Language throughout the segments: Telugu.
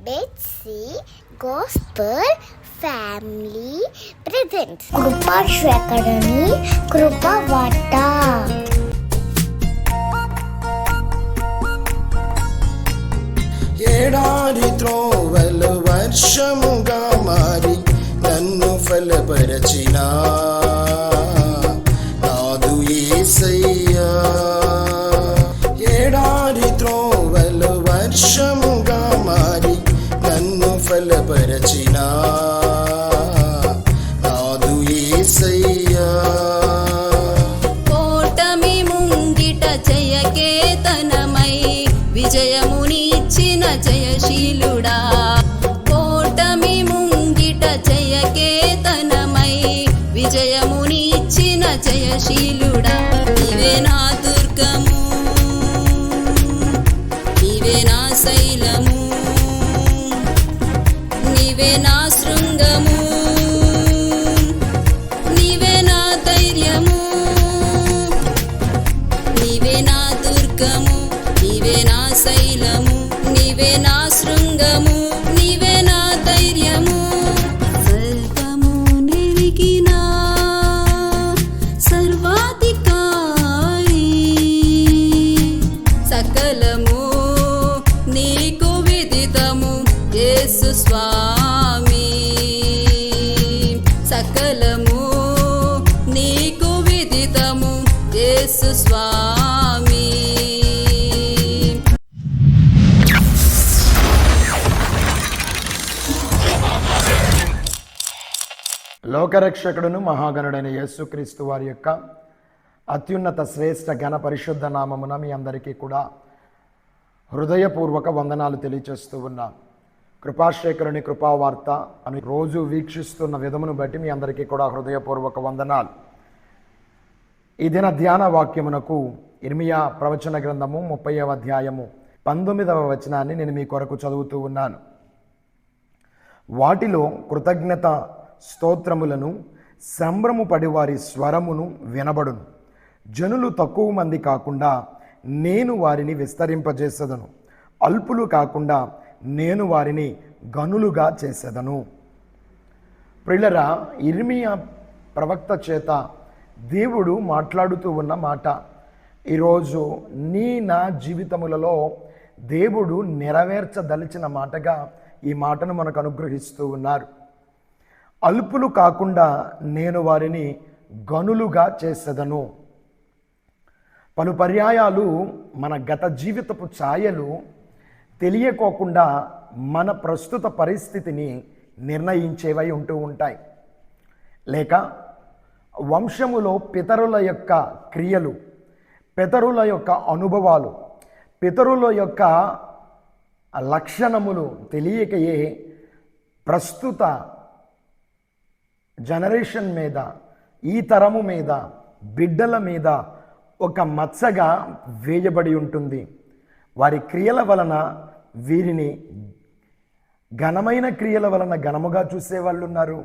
బెట్సీ గాస్పెల్ ఫ్యామిలీ ప్రెజెంట్స్ కృపాశ్వకరణి కృపవార్త. ఏడారి త్రోవలు వర్షముగా మారి నన్ను ఫలపరచిన నాదు యేసయ్యా. ఏడారి త్రోవలు వర్షముగా మారి నన్ను ఫలపరచిన నాదు యేసయ్యా. కోటమి ముంగిట జయకేతనమై విజయమునిచ్చిన జయశీలుడా. కోటమి ముంగిట జయకేతనమై విజయమునిచ్చిన జయశీలుడా. నీవే నా దుర్గము, నీవే నా శైలము, నీవే నా శృంగము, నీవే నా ధైర్యము, నీవే నా దుర్గము, నీవే నా శైలము, నీవే నా శృంగము, నీవే నా ధైర్యము. సర్వము నెరిగిన సర్వాధికారి, సకలము నీకు విదితము యేసు స్వామి. సకలము నీకు విదితము యేసు స్వామి. లోకరక్షకుడును మహాగణుడైన యేసుక్రీస్తు వారి యొక్క అత్యున్నత శ్రేష్ఠ ఘన పరిశుద్ధ నామమున మీ అందరికీ కూడా హృదయపూర్వక వందనాలు తెలియచేస్తూ ఉన్నా. కృపాశేఖరుని కృపావార్త అని రోజు వీక్షిస్తున్న విధమును బట్టి మీ అందరికీ కూడా హృదయపూర్వక వందనాలు. ఈ దిన ధ్యాన వాక్యమునకు ఇర్మియా ప్రవచన గ్రంథము 30వ అధ్యాయము 19వ వచనాన్ని నేను మీ కొరకు చదువుతూ ఉన్నాను. వాటిలో కృతజ్ఞత స్తోత్రములను సంభ్రము పడి వారి స్వరమును వినబడును. జనులు తక్కువ మంది కాకుండా నేను వారిని విస్తరింపజేసేదను, అల్పులు కాకుండా నేను వారిని గనులుగా చేసేదను. ప్రియులరా, ఇర్మియా ప్రవక్త చేత దేవుడు మాట్లాడుతూ ఉన్న మాట ఈరోజు నా జీవితములలో దేవుడు నెరవేర్చదలిచిన మాటగా ఈ మాటను మనకు అనుగ్రహిస్తూ ఉన్నారు. అల్పులు కాకుండా నేను వారిని గనులుగా చేసేదను. పలు పర్యాయాలు మన గత జీవితపు ఛాయలు తెలియకోకుండా మన ప్రస్తుత పరిస్థితిని నిర్ణయించేవై ఉంటూ ఉంటాయి. లేక వంశములో పితరుల యొక్క క్రియలు, పితరుల యొక్క అనుభవాలు, పితరుల యొక్క లక్షణములు తెలియకయే ప్రస్తుత జనరేషన్ మీద, ఈ తరము మీద, బిడ్డల మీద ఒక మచ్చగా వేయబడి ఉంటుంది. వారి క్రియల వలన వీరిని ఘనమైన క్రియల వలన ఘనముగా చూసేవాళ్ళు ఉన్నారు.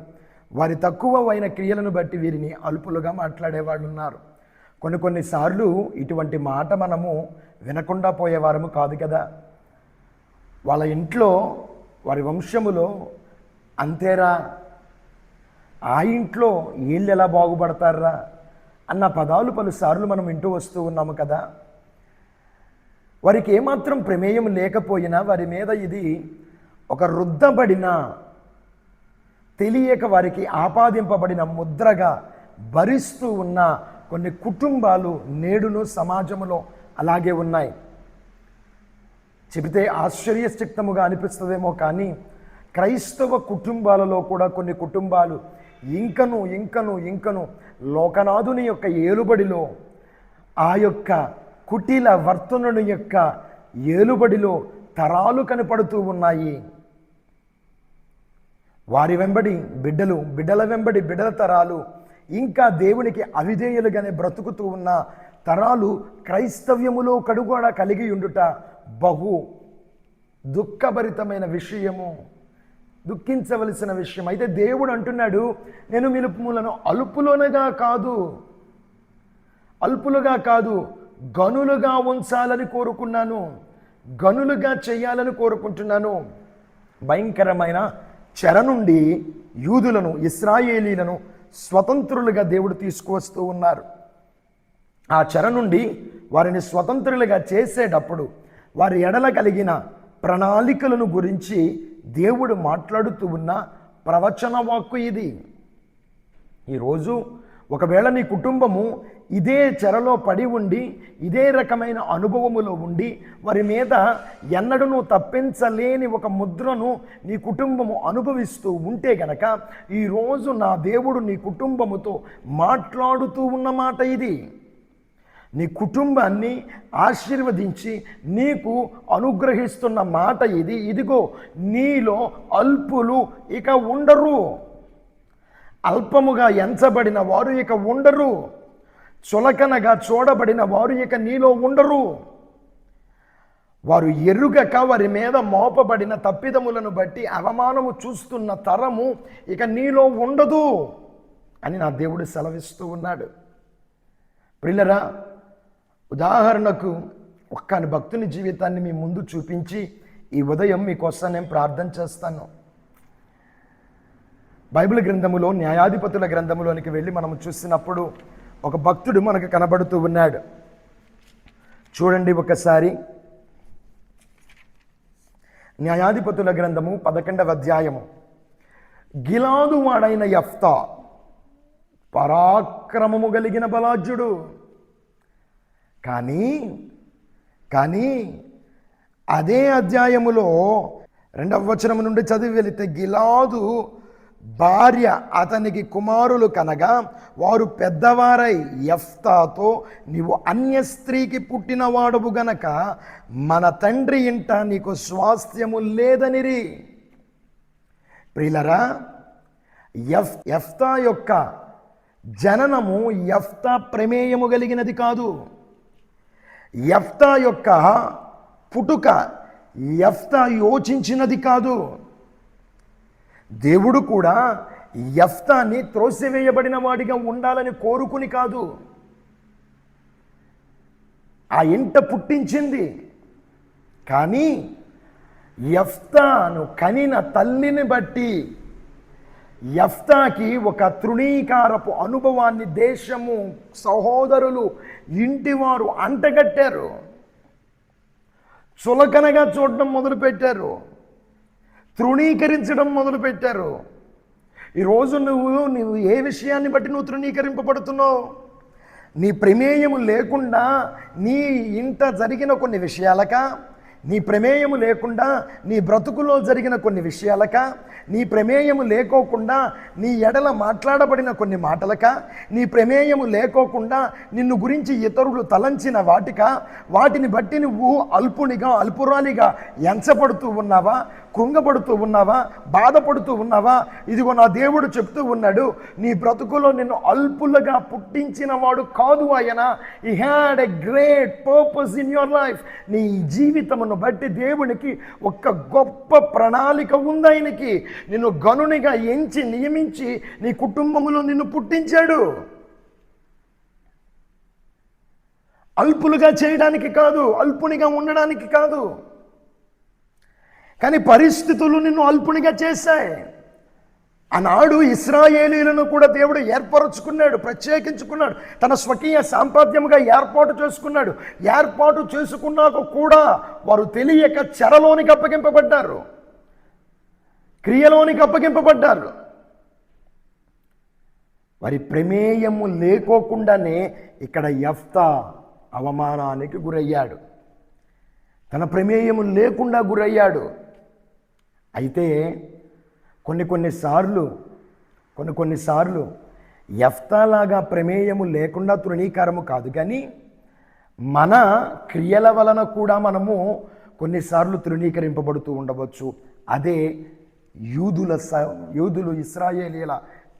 వారి తక్కువైన క్రియలను బట్టి వీరిని అల్పులుగా మాట్లాడేవాళ్ళు ఉన్నారు. కొన్నిసార్లు ఇటువంటి మాట మనము వినకుండా పోయేవారము కాదు కదా. వాళ్ళ ఇంట్లో, వారి వంశములో అంతేరా, ఆ ఇంట్లో వీళ్ళు ఎలా బాగుపడతారా అన్న పదాలు పలుసార్లు మనం వింటూ వస్తూ ఉన్నాము కదా. వారికి ఏమాత్రం ప్రమేయం లేకపోయినా వారి మీద ఇది ఒక రుద్దబడిన, తెలియక వారికి ఆపాదింపబడిన ముద్రగా భరిస్తూ ఉన్న కొన్ని కుటుంబాలు నేడును సమాజంలో అలాగే ఉన్నాయి. చెబితే ఆశ్చర్యచకితముగా అనిపిస్తుందేమో కానీ క్రైస్తవ కుటుంబాలలో కూడా కొన్ని కుటుంబాలు ఇంకను లోకనాథుని యొక్క ఏలుబడిలో, ఆ యొక్క కుటిల వర్తనుని యొక్క ఏలుబడిలో తరాలు కనపడుతూ ఉన్నాయి. వారి వెంబడి బిడ్డలు, బిడ్డల వెంబడి బిడ్డల తరాలు, ఇంకా దేవునికి అవిధేయులుగానే బ్రతుకుతూ ఉన్న తరాలు క్రైస్తవ్యములో కడుగోడ కలిగి ఉండుట బహు దుఃఖభరితమైన విషయము, దుఃఖించవలసిన విషయం. అయితే దేవుడు అంటున్నాడు, నేను మిలుపులను అల్పులుగా కాదు గనులుగా ఉంచాలని కోరుకున్నాను, గనులుగా చేయాలని కోరుకుంటున్నాను. భయంకరమైన చెర నుండి యూదులను, ఇశ్రాయేలీలను స్వతంత్రులుగా దేవుడు తీసుకువస్తూ ఉన్నారు. ఆ చెర నుండి వారిని స్వతంత్రులుగా చేసేటప్పుడు వారి ఎడల కలిగిన ప్రణాళికలను గురించి దేవుడు మాట్లాడుతూ ఉన్న ప్రవచన వాక్కు ఇది. ఈరోజు ఒకవేళ నీ కుటుంబము ఇదే చెరలో పడి ఉండి, ఇదే రకమైన అనుభవములో ఉండి, వారి మీద ఎన్నడూ తప్పించలేని ఒక ముద్రను నీ కుటుంబము అనుభవిస్తూ ఉంటే గనక ఈరోజు నా దేవుడు నీ కుటుంబముతో మాట్లాడుతూ ఉన్న మాట ఇది. నీ కుటుంబాన్ని ఆశీర్వదించి నీకు అనుగ్రహిస్తున్న మాట ఇది. ఇదిగో, నీలో అల్పులు ఇక ఉండరు, అల్పముగా ఎంచబడిన వారు ఇక ఉండరు, చులకనగా చూడబడిన వారు ఇక నీలో ఉండరు. వారు ఎరుగక వారి మీద మోపబడిన తప్పిదములను బట్టి అవమానము చూస్తున్న తరము ఇక నీలో ఉండదు అని నా దేవుడు సెలవిస్తూ ఉన్నాడు. ప్రియులరా, ఉదాహరణకు ఒక్క భక్తుని జీవితాన్ని మీ ముందు చూపించి ఈ ఉదయం మీకోసం నేను ప్రార్థన చేస్తాను. బైబిల్ గ్రంథములో న్యాయాధిపతుల గ్రంథములోనికి వెళ్ళి మనము చూసినప్పుడు ఒక భక్తుడు మనకు కనబడుతూ ఉన్నాడు. చూడండి ఒకసారి, న్యాయాధిపతుల గ్రంథము 11వ అధ్యాయము. గిలాదు వాడైన యెఫ్తా పరాక్రమము కలిగిన బలాఢ్యుడు. కానీ అదే అధ్యాయములో 2వ వచనము నుండి చదివి వెళితే, గిలాదు భార్య అతనికి కుమారులు కనగా వారు పెద్దవారై యెఫ్తాతో, నీవు అన్య స్త్రీకి పుట్టినవాడవు గనక మన తండ్రి ఇంట నీకు స్వాస్థ్యము లేదనిరి. ప్రియులరా, యెఫ్తా యొక్క జననము యెఫ్తా ప్రమేయము కలిగినది కాదు. యెఫ్తా యొక్క పుట్టుక యెఫ్తా యోచించినది కాదు. దేవుడు కూడా యెఫ్తాని త్రోసివేయబడిన వాడిగా ఉండాలని కోరుకుని కాదు, ఆ ఇంట పుట్టించింది. కానీ యెఫ్తాను కనిన తల్లిని బట్టి యెఫ్తాకి ఒక తృణీకారపు అనుభవాన్ని దేశము, సహోదరులు, ఇంటివారు అంటగట్టారు. చులకనగా చూడడం మొదలుపెట్టారు, తృణీకరించడం మొదలుపెట్టారు. ఈరోజు నువ్వు ఏ విషయాన్ని బట్టి నువ్వు తృణీకరింపబడుతున్నావు? నీ ప్రమేయము లేకుండా నీ ఇంట జరిగిన కొన్ని విషయాలక, నీ ప్రమేయము లేకుండా నీ బ్రతుకులో జరిగిన కొన్ని విషయాలక, నీ ప్రమేయము లేకోకుండా నీ ఎడల మాట్లాడబడిన కొన్ని మాటలక, నీ ప్రమేయము లేకోకుండా నిన్ను గురించి ఇతరులు తలంచిన వాటిని బట్టి నువ్వు అల్పునిగా, అల్పురాలిగా ఎంచబడుతూ ఉన్నావా? కృంగపడుతూ ఉన్నావా? బాధపడుతూ ఉన్నావా? ఇదిగో నా దేవుడు చెప్తూ ఉన్నాడు, నీ బ్రతుకులో నిన్ను అల్పులుగా పుట్టించిన వాడు కాదు ఆయన. He had a great purpose in your life. నీ జీవితమును బట్టి దేవునికి ఒక గొప్ప ప్రణాళిక ఉంది. ఆయనకి నిన్ను గనునిగా ఎంచి నియమించి నీ కుటుంబంలో నిన్ను పుట్టించాడు. అల్పులుగా చేయడానికి కాదు, అల్పునిగా ఉండడానికి కాదు. కానీ పరిస్థితులు నిన్ను అల్పునిగా చేశాయి. ఆనాడు ఇశ్రాయేలీలను కూడా దేవుడు ఏర్పరచుకున్నాడు, ప్రత్యేకించుకున్నాడు, తన స్వకీయ సాంపాద్యముగా ఏర్పాటు చేసుకున్నాడు. ఏర్పాటు చేసుకున్నాక కూడా వారు తెలియక చెరలోనికి అప్పగింపబడ్డారు, క్రియలోనికి అప్పగింపబడ్డారు. వారి ప్రమేయము లేకోకుండానే ఇక్కడ యెఫ్తా అవమానానికి గురయ్యాడు, తన ప్రమేయము లేకుండా గురయ్యాడు. అయితే కొన్నిసార్లు యెఫ్తాలాగా ప్రమేయము లేకుండా తృణీకారము కాదు, కానీ మన క్రియల వలన కూడా మనము కొన్నిసార్లు తృణీకరింపబడుతూ ఉండవచ్చు. అదే యూదులు ఇశ్రాయేలీల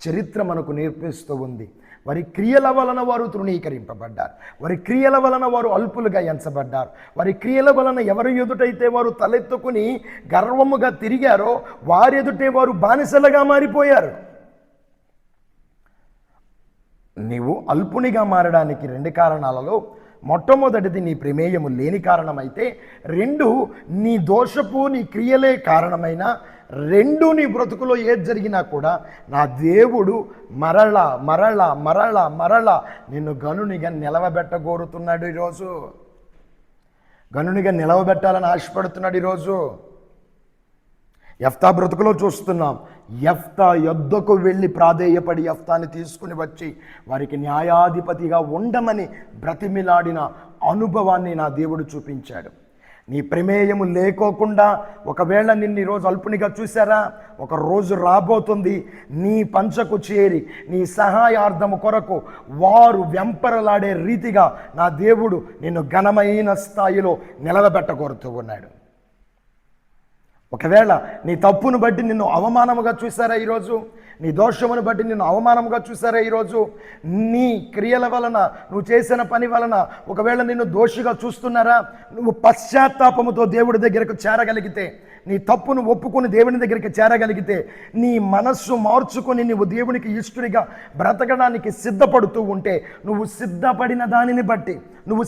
చరిత్ర మనకు నేర్పిస్తూ ఉంది. వారి క్రియల వలన వారు తృణీకరింపబడ్డారు, వారి క్రియల వలన వారు అల్పులుగా ఎంచబడ్డారు. వారి క్రియల వలన ఎవరి ఎదుటైతే వారు తలెత్తుకుని గర్వముగా తిరిగారో వారి ఎదుటే వారు బానిసలుగా మారిపోయారు. నీవు అల్పునిగా మారడానికి 2 కారణాలలో మొట్టమొదటిది నీ ప్రమేయము లేని కారణమైతే, 2 నీ దోషపు నీ క్రియలే కారణమైన, 2 నీ బ్రతుకులో ఏది జరిగినా కూడా నా దేవుడు మరలా మరలా మరలా మరలా నిన్ను గనునిగా నిలవబెట్టగోరుతున్నాడు. ఈరోజు గనునిగా నిలవబెట్టాలని ఆశపడుతున్నాడు. ఈరోజు యెఫ్తా బ్రతుకులో చూస్తున్నాం. యెఫ్తా యొద్దకు వెళ్ళి ప్రాధేయపడి యెఫ్తాని తీసుకుని వచ్చి వారికి న్యాయాధిపతిగా ఉండమని బ్రతిమిలాడిన అనుభవాన్ని నా దేవుడు చూపించాడు. నీ ప్రమేయము లేకోకుండా ఒకవేళ నిన్ను ఈరోజు అల్పునిగా చూసారా, ఒక రోజు రాబోతుంది నీ పంచకు చేరి నీ సహాయార్థము కొరకు వారు వెంపరలాడే రీతిగా నా దేవుడు నిన్ను ఘనమైన స్థాయిలో నిలవబెట్టగోరుతూ ఉన్నాడు. ఒకవేళ నీ తప్పును బట్టి నిన్ను అవమానముగా చూసారా ఈరోజు, నీ దోషమును బట్టి నిన్ను అవమానముగా చూసారా ఈరోజు, నీ క్రియల వలన నువ్వు చేసిన పని వలన ఒకవేళ నిన్ను దోషిగా చూస్తున్నారా, నువ్వు పశ్చాత్తాపముతో దేవుడి దగ్గరకు చేరగలిగితే, నీ తప్పును ఒప్పుకొని దేవుని దగ్గరికి చేరగలిగితే, నీ మనస్సు మార్చుకొని నువ్వు దేవునికి ఇష్టడిగా బ్రతకడానికి సిద్ధపడుతూ ఉంటే, నువ్వు సిద్ధపడిన దానిని బట్టి, నువ్వు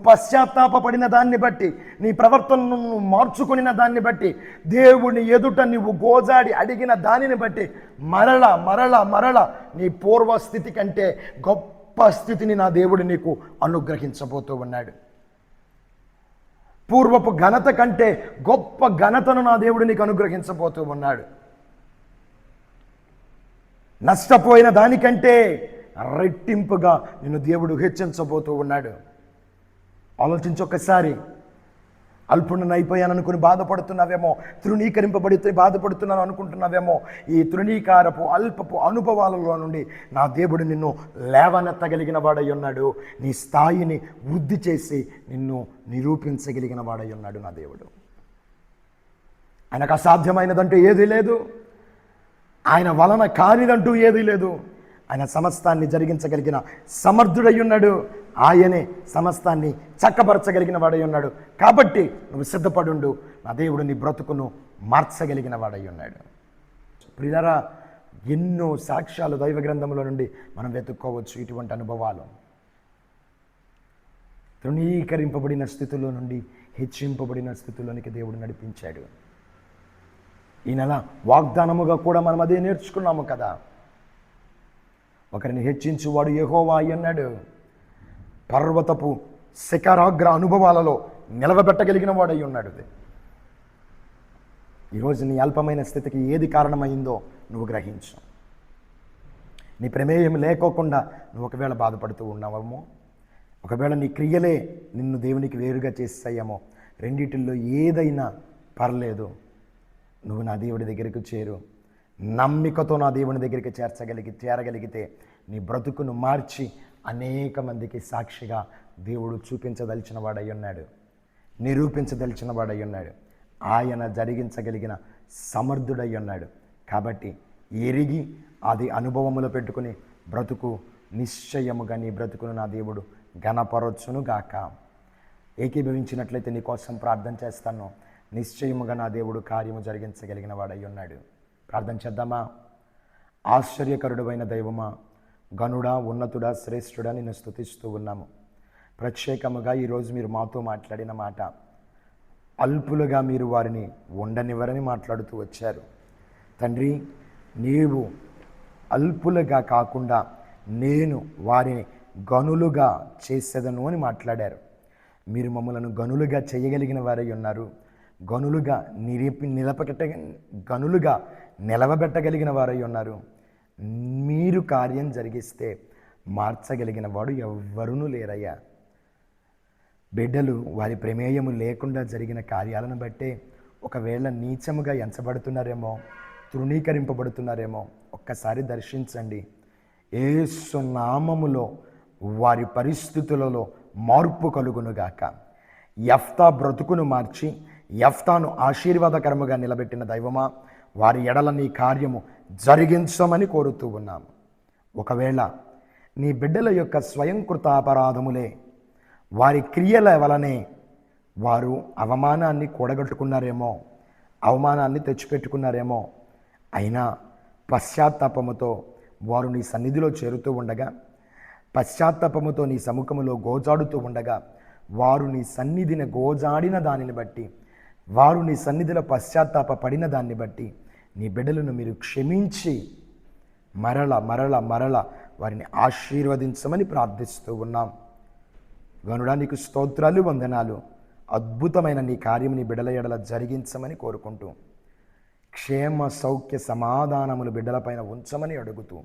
పశ్చాత్తాపడిన దాన్ని బట్టి, నీ ప్రవర్తనను నువ్వు మార్చుకుని దాన్ని బట్టి, దేవుని ఎదుట నువ్వు గోజాడి అడిగిన దానిని బట్టి మరల మరల మరల నీ పూర్వస్థితి కంటే గొప్ప స్థితిని నా దేవుడు నీకు అనుగ్రహించబోతూ ఉన్నాడు. పూర్వపు ఘనత కంటే గొప్ప ఘనతను నా దేవుడు నీకు అనుగ్రహించబోతూ ఉన్నాడు. నష్టపోయిన దానికంటే రెట్టింపుగా నిన్ను దేవుడు హెచ్చించబోతూ ఉన్నాడు. ఆలోచించొక్కసారి. అల్పుణ్ణి అయిపోయాను అనుకుని బాధపడుతున్నావేమో, తృణీకరింపబడి బాధపడుతున్నాను అనుకుంటున్నావేమో. ఈ తృణీకారపు అల్పపు అనుభవాలలో నుండి నా దేవుడు నిన్ను లేవనెత్తగలిగిన వాడై ఉన్నాడు. నీ స్థాయిని వృద్ధి చేసి నిన్ను నిరూపించగలిగిన వాడై ఉన్నాడు నా దేవుడు. ఆయనకు అసాధ్యమైనదంటూ ఏదీ లేదు, ఆయన వలన కానిదంటూ ఏదీ లేదు. ఆయన సమస్తాన్ని జరిగించగలిగిన సమర్థుడై ఉన్నాడు. ఆయనే సమస్తాన్ని చక్కబరచగలిగిన వాడై ఉన్నాడు. కాబట్టి నువ్వు సిద్ధపడుండు, నా దేవుడు నీ బ్రతుకును మార్చగలిగిన వాడై ఉన్నాడు. ప్రియులారా, ఎన్నో సాక్ష్యాలు దైవ గ్రంథంలో నుండి మనం వెతుక్కోవచ్చు. ఇటువంటి అనుభవాలు తృణీకరింపబడిన స్థితిలో నుండి హెచ్చింపబడిన స్థితిలోనికి దేవుడు నడిపించాడు. ఈ నెల వాగ్దానముగా కూడా మనం అదే నేర్చుకున్నాము కదా. ఒకరిని హెచ్చించువాడు యెహోవా అన్నాడు. పర్వతపు శిఖరాగ్ర అనుభవాలలో నిలవబెట్టగలిగిన వాడై ఉన్నాడు. ఈరోజు నీ అల్పమైన స్థితికి ఏది కారణమైందో నువ్వు గ్రహించు. నీ ప్రమేయం లేకోకుండా నువ్వు ఒకవేళ బాధపడుతూ ఉన్నావేమో, ఒకవేళ నీ క్రియలే నిన్ను దేవునికి వేరుగా చేస్తాయేమో, రెండిటిల్లో ఏదైనా పర్లేదు, నువ్వు నా దేవుడి దగ్గరికి చేరు. నమ్మికతో నా దేవుని దగ్గరికి చేరగలిగితే నీ బ్రతుకును మార్చి అనేక మందికి సాక్షిగా దేవుడు చూపించదలిచిన వాడై ఉన్నాడు, నిరూపించదలిచిన వాడై ఉన్నాడు. ఆయన జరిగించగలిగిన సమర్థుడై ఉన్నాడు. కాబట్టి ఎరిగి అది అనుభవములో పెట్టుకుని బ్రతుకు నిశ్చయముగా నీ బ్రతుకును నా దేవుడు ఘనపరచును గాక. ఏకీభవించినట్లయితే నీ కోసం ప్రార్థన చేస్తాను. నిశ్చయముగా నా దేవుడు కార్యము జరిగించగలిగిన వాడై ఉన్నాడు. ప్రార్థన చేద్దామా? ఆశ్చర్యకరుడైన దైవమా, గనుడా, ఉన్నతుడా, శ్రేష్ఠుడా, నిన్ను స్తుతిస్తూ ఉన్నాము. ప్రత్యేకముగా ఈరోజు మీరు మాతో మాట్లాడిన మాట, అల్పులుగా మీరు వారిని ఉండనివ్వరని మాట్లాడుతూ వచ్చారు. తండ్రి, నీవు అల్పులుగా కాకుండా నేను వారిని గనులుగా చేసేదను అని మాట్లాడారు. మీరు మమ్మలను గనులుగా చేయగలిగిన వారై ఉన్నారు. గనులుగా గనులుగా నిలవబెట్టగలిగిన వారై ఉన్నారు. మీరు కార్యం జరిగిస్తే మార్చగలిగిన వాడు ఎవ్వరూ లేరయ్యా. బిడ్డలు వారి ప్రమేయము లేకుండా జరిగిన కార్యాలను బట్టే ఒకవేళ నీచముగా ఎంచబడుతున్నారేమో, తృణీకరింపబడుతున్నారేమో, ఒక్కసారి దర్శించండి. యేసు నామములో వారి పరిస్థితులలో మార్పు కలుగునుగాక. యెఫ్తా బ్రతుకును మార్చి యెఫ్తాను ఆశీర్వాదకరముగా నిలబెట్టిన దైవమా, వారి ఎడల నీ కార్యము జరిగించమని కోరుతూ ఉన్నాము. ఒకవేళ నీ బిడ్డల యొక్క స్వయంకృత అపరాధములే, వారి క్రియల వలనే వారు అవమానాన్ని కూడగట్టుకున్నారేమో, అవమానాన్ని తెచ్చిపెట్టుకున్నారేమో, అయినా పశ్చాత్తాపముతో వారు నీ సన్నిధిలో చేరుతూ ఉండగా పశ్చాత్తాపముతో నీ సముఖములో గోజాడుతూ ఉండగా వారు నీ సన్నిధిని గోజాడిన దానిని బట్టి, వారు నీ సన్నిధిలో పశ్చాత్తాప పడిన దాన్ని బట్టి నీ బిడ్డలను మీరు క్షమించి మరల మరల మరల వారిని ఆశీర్వదించమని ప్రార్థిస్తూ ఉన్నాం. గనుడా నీకు స్తోత్రాలు, వందనాలు. అద్భుతమైన నీ కార్యం నీ బిడ్డల ఎడల జరిగించమని కోరుకుంటూ, క్షేమ సౌఖ్య సమాధానములు బిడ్డలపైన ఉంచమని అడుగుతూ,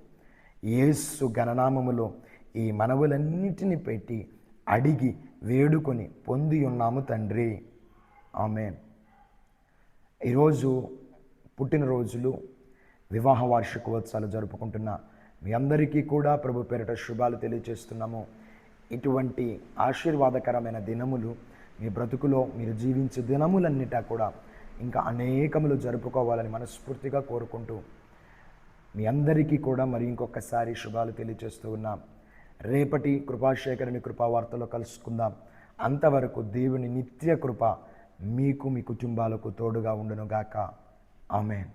యేసు గణనామములో ఈ మనవులన్నిటిని పెట్టి అడిగి వేడుకొని పొంది ఉన్నాము తండ్రి. ఆమేన్. ఈరోజు పుట్టినరోజులు, వివాహ వార్షికోత్సవాలు జరుపుకుంటున్న మీ అందరికీ కూడా ప్రభు పేరిట శుభాలు తెలియజేస్తున్నాము. ఇటువంటి ఆశీర్వాదకరమైన దినములు మీ బ్రతుకులో మీరు జీవించే దినములన్నిటా కూడా ఇంకా అనేకములు జరుపుకోవాలని మనస్ఫూర్తిగా కోరుకుంటూ మీ అందరికీ కూడా మరి ఇంకొకసారి శుభాలు తెలియజేస్తూ ఉన్నాం. రేపటి కృపాశేఖరుని కృపావార్తలో కలుసుకుందాం. అంతవరకు దేవుని నిత్య కృప మీకు, మీ కుటుంబాలకు తోడుగా ఉండునుగాక. ఆమేన్.